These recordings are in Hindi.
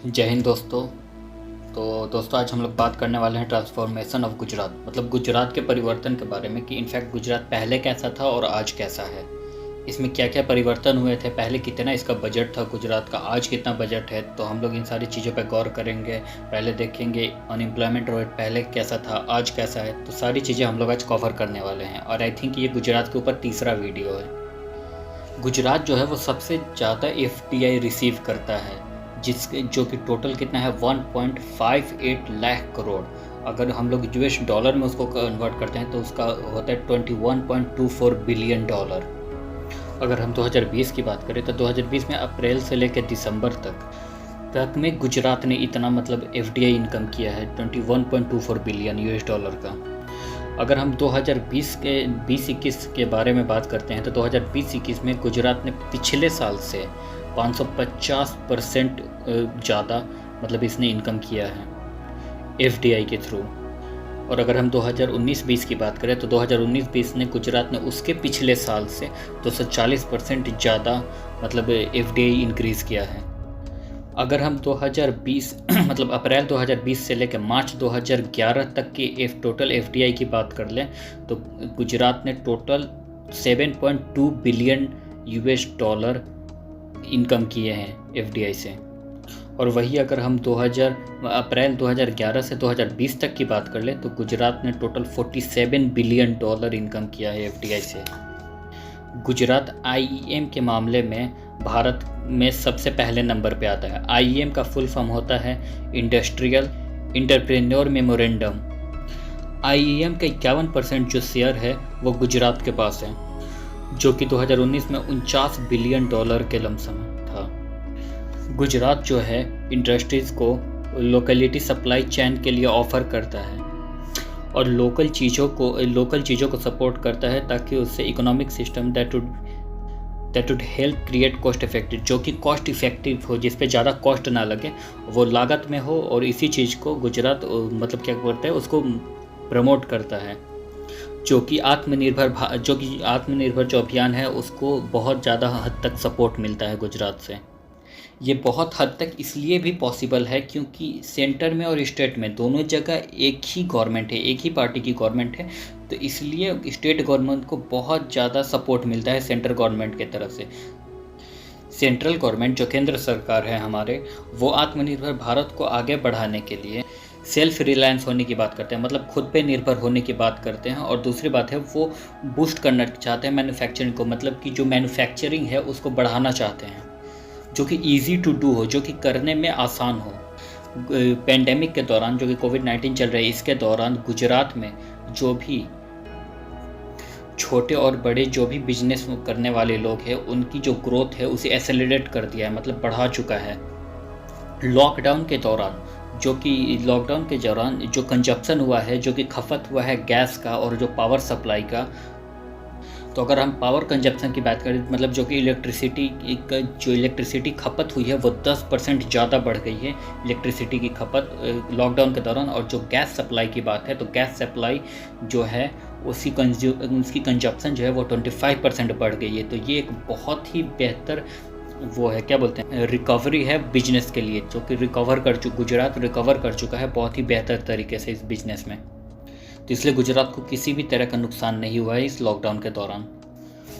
जय हिंद दोस्तों। तो दोस्तों आज हम लोग बात करने वाले हैं ट्रांसफॉर्मेशन ऑफ गुजरात, मतलब गुजरात के परिवर्तन के बारे में कि इनफैक्ट गुजरात पहले कैसा था और आज कैसा है। इसमें क्या क्या परिवर्तन हुए थे, पहले कितना इसका बजट था गुजरात का, आज कितना बजट है। तो हम लोग इन सारी चीज़ों पर गौर करेंगे। पहले देखेंगे अनएम्प्लॉयमेंट रेट पहले कैसा था, आज कैसा है। तो सारी चीज़ें हम लोग आज कवर करने वाले हैं और आई थिंक ये गुजरात के ऊपर तीसरा वीडियो है। गुजरात जो है वो सबसे ज़्यादा FDI रिसीव करता है, जो कि टोटल कितना है 1.58 लाख करोड़। अगर हम लोग US डॉलर में उसको कन्वर्ट करते हैं तो उसका होता है 21.24 बिलियन डॉलर। अगर हम 2020 की बात करें तो 2020 में अप्रैल से लेकर दिसंबर तक में गुजरात ने इतना मतलब FDI इनकम किया है 21.24 बिलियन US डॉलर का। अगर हम 2020-21 के बारे में बात करते हैं तो 2020-21 में गुजरात ने पिछले साल से 550% ज़्यादा मतलब इसने इनकम किया है FDI के थ्रू। और अगर हम 2019-20 की बात करें तो 2019-20 ने गुजरात ने उसके पिछले साल से 240% ज़्यादा मतलब FDI इंक्रीज़ किया है। अगर हम 2020 मतलब अप्रैल 2020 से लेकर मार्च 2011 तक की टोटल FDI की बात कर लें तो गुजरात ने total 7.2 billion US dollar income किए हैं FDI से। और वही अगर हम अप्रैल 2011 से 2020 तक की बात कर लें तो गुजरात ने टोटल 47 बिलियन डॉलर इनकम किया है FDI से। गुजरात IEM के मामले में भारत में सबसे पहले नंबर पे आता है। IEM का फुल फॉर्म होता है इंडस्ट्रियल इंटरप्रेन्योर मेमोरेंडम। IEM का 51% जो शेयर है वो गुजरात के पास है, जो कि 2019 में 49 बिलियन डॉलर के लमसम था। गुजरात जो है इंडस्ट्रीज़ को लोकलिटी सप्लाई चेन के लिए ऑफ़र करता है और लोकल चीज़ों को सपोर्ट करता है ताकि उससे economic system that would help create cost effective, जो कि कॉस्ट इफेक्टिव हो, जिस पे ज़्यादा कॉस्ट ना लगे, वो लागत में हो। और इसी चीज़ को गुजरात मतलब क्या करता है, उसको प्रमोट करता है, जो कि आत्मनिर्भर जो अभियान है उसको बहुत ज़्यादा हद तक सपोर्ट मिलता है गुजरात से। ये बहुत हद तक इसलिए भी पॉसिबल है क्योंकि सेंटर में और स्टेट में दोनों जगह एक ही गवर्नमेंट है, एक ही पार्टी की गवर्नमेंट है। तो इसलिए स्टेट गवर्नमेंट को बहुत ज़्यादा सपोर्ट मिलता है सेंट्रल गवर्नमेंट की तरफ से। सेंट्रल गवर्नमेंट जो केंद्र सरकार है हमारे, वो आत्मनिर्भर भारत को आगे बढ़ाने के लिए सेल्फ रिलायंस होने की बात करते हैं, मतलब खुद पे निर्भर होने की बात करते हैं। और दूसरी बात है वो बूस्ट करना चाहते हैं मैन्युफैक्चरिंग को, मतलब कि जो मैन्युफैक्चरिंग है उसको बढ़ाना चाहते हैं, जो कि ईजी टू डू हो, जो कि करने में आसान हो। पेंडेमिक के दौरान जो कि कोविड-19 चल रही है, इसके दौरान गुजरात में जो भी छोटे और बड़े जो भी बिजनेस करने वाले लोग हैं उनकी जो ग्रोथ है उसे एक्सेलरेट कर दिया है, मतलब बढ़ा चुका है। लॉकडाउन के दौरान जो कंजप्शन हुआ है, जो कि खपत हुआ है गैस का और जो पावर सप्लाई का, तो अगर हम पावर कंजप्शन की बात करें मतलब जो कि इलेक्ट्रिसिटी खपत हुई है वो 10% ज़्यादा बढ़ गई है इलेक्ट्रिसिटी की खपत लॉकडाउन के दौरान। और जो गैस सप्लाई की बात है तो गैस सप्लाई जो है उसकी कंजप्शन जो है वो 25% बढ़ गई है। तो ये एक बहुत ही बेहतर वो है, क्या बोलते हैं, रिकवरी है बिजनेस के लिए, जो कि गुजरात रिकवर कर चुका है बहुत ही बेहतर तरीके से इस बिजनेस में। तो इसलिए गुजरात को किसी भी तरह का नुकसान नहीं हुआ है इस लॉकडाउन के दौरान।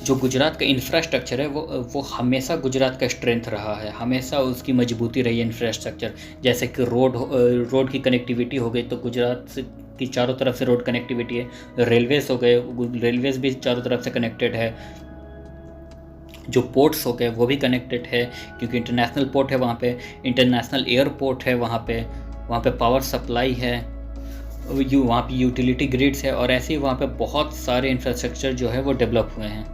जो गुजरात का इंफ्रास्ट्रक्चर है वो हमेशा गुजरात का स्ट्रेंथ रहा है, हमेशा उसकी मजबूती रही है इंफ्रास्ट्रक्चर। जैसे कि रोड की कनेक्टिविटी हो गई तो गुजरात की चारों तरफ से रोड कनेक्टिविटी है। रेलवेज़ हो गए, रेलवेज़ भी चारों तरफ से कनेक्टेड है। जो पोर्ट्स हो गए वो भी कनेक्टेड है क्योंकि इंटरनेशनल पोर्ट है वहाँ पे, इंटरनेशनल एयरपोर्ट है वहाँ पे पावर सप्लाई है, वहाँ पे यूटिलिटी ग्रिड्स है और ऐसे ही वहाँ पे बहुत सारे इंफ्रास्ट्रक्चर जो है वो डेवलप हुए हैं।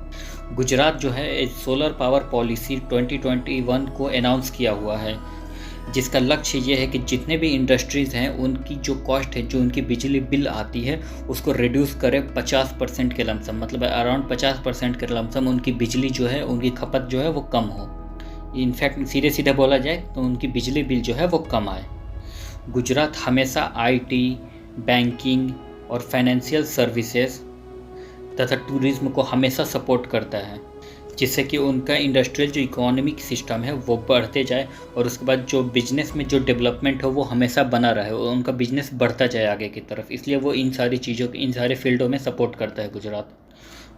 गुजरात जो है सोलर पावर पॉलिसी 2021 को अनाउंस किया हुआ है, जिसका लक्ष्य ये है कि जितने भी इंडस्ट्रीज़ हैं उनकी जो कॉस्ट है, जो उनकी बिजली बिल आती है उसको रिड्यूस करें 50% के लमसम, मतलब अराउंड 50% के लमसम उनकी बिजली जो है, उनकी खपत जो है वो कम हो। इनफैक्ट सीधे बोला जाए तो उनकी बिजली बिल जो है वो कम आए। गुजरात हमेशा IT, बैंकिंग और फाइनेंशियल सर्विसेज तथा टूरिज्म को हमेशा सपोर्ट करता है। जिससे कि उनका इंडस्ट्रियल जो इकोनॉमिक सिस्टम है वो बढ़ते जाए, और उसके बाद जो बिजनेस में जो डेवलपमेंट हो वो हमेशा बना रहे और उनका बिजनेस बढ़ता जाए आगे की तरफ। इसलिए वो इन सारी चीज़ों इन सारे फील्डों में सपोर्ट करता है गुजरात।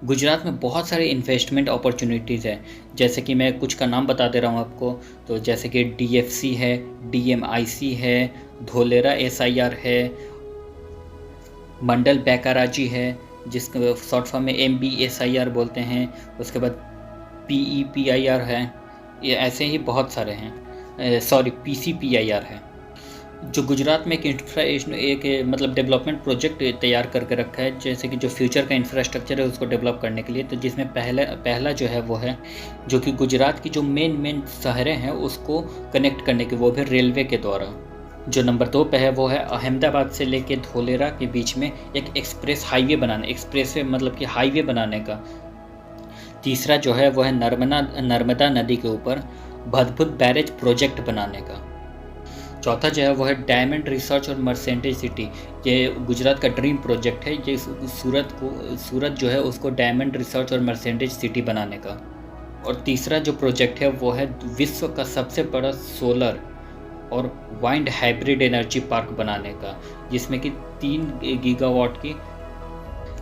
गुजरात में बहुत सारे इन्वेस्टमेंट अपॉर्चुनिटीज़ है, जैसे कि मैं कुछ का नाम बता दे रहा हूँ आपको। तो जैसे कि DFC है, DMIC है, धोलेरा SIR है, मंडल बैकाराजी है जिसका शॉर्ट फॉर्म में MBSIR बोलते हैं, उसके बाद PEPIR है, ये ऐसे ही बहुत सारे हैं, सॉरी PCPIR है। जो गुजरात में एक मतलब डेवलपमेंट प्रोजेक्ट तैयार करके रखा है, जैसे कि जो फ्यूचर का इंफ्रास्ट्रक्चर है उसको डेवलप करने के लिए। तो जिसमें पहला जो है वो है जो कि गुजरात की जो मेन शहरें हैं उसको कनेक्ट करने की, वो भी रेलवे के द्वारा। जो नंबर 2 पे है वो है अहमदाबाद से लेके धोलेरा के बीच में एक एक्सप्रेस वे मतलब कि हाईवे बनाने का। तीसरा जो है वो है नर्मदा नदी के ऊपर भदभुत बैरेज प्रोजेक्ट बनाने का। चौथा जो है वो है डायमंड रिसर्च और मर्सेंटेज सिटी। ये गुजरात का ड्रीम प्रोजेक्ट है, ये सूरत जो है उसको डायमंड रिसर्च और मर्सेंटेज सिटी बनाने का। और तीसरा जो प्रोजेक्ट है वो है विश्व का सबसे बड़ा सोलर और वाइंड हाइब्रिड एनर्जी पार्क बनाने का, जिसमें कि 3 गीगावाट की,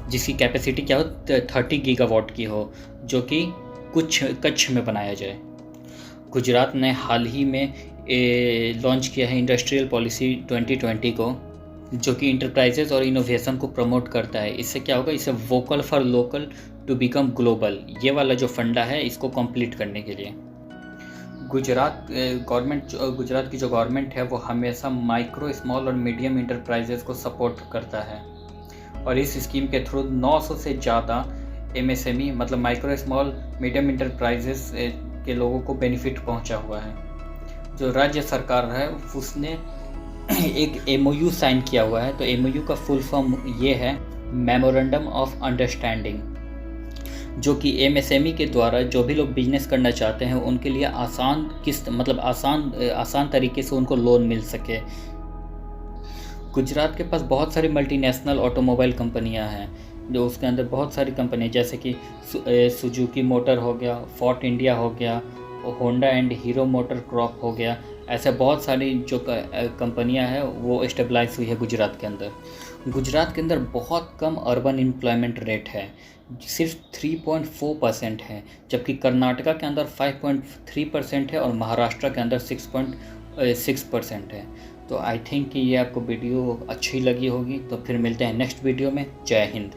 जिसकी कैपेसिटी क्या हो 30 गीगावाट की हो, जो कि कच्छ में बनाया जाए। गुजरात ने हाल ही में लॉन्च किया है इंडस्ट्रियल पॉलिसी 2020 को, जो कि इंटरप्राइजेस और इनोवेशन को प्रमोट करता है। इससे क्या होगा, इससे vocal for local to become global, ये वाला जो फंडा है इसको कंप्लीट करने के लिए गुजरात की जो गवर्नमेंट है वो हमेशा माइक्रो, स्मॉल और मीडियम इंटरप्राइजेस को सपोर्ट करता है। और इस स्कीम के थ्रू 900 से ज़्यादा MSME मतलब माइक्रो, स्मॉल, मीडियम इंटरप्राइजेस के लोगों को बेनिफिट पहुंचा हुआ है। जो राज्य सरकार है उसने एक MOU साइन किया हुआ है। तो MOU का फुल फॉर्म ये है मेमोरेंडम ऑफ अंडरस्टैंडिंग, जो कि MSME के द्वारा जो भी लोग बिजनेस करना चाहते हैं उनके लिए आसान किस्त मतलब आसान तरीके से उनको लोन मिल सके। गुजरात के पास बहुत सारी मल्टीनेशनल ऑटोमोबाइल कंपनियां हैं, जो उसके अंदर बहुत सारी कंपनियां जैसे कि सुजुकी मोटर हो गया, फोर्ट इंडिया हो गया, Honda and hero motor crop हो गया। ऐसे बहुत सारी जो कंपनियां हैं वो स्टेबलाइज हुई है गुजरात के अंदर। गुजरात के अंदर बहुत कम अर्बन एम्प्लॉयमेंट रेट है, सिर्फ 3.4% है, जबकि कर्नाटका के अंदर 5.3% है और महाराष्ट्र के अंदर 6.6% है। तो आई थिंक कि ये आपको वीडियो अच्छी लगी होगी। तो फिर मिलते हैं नेक्स्ट वीडियो में। जय हिंद।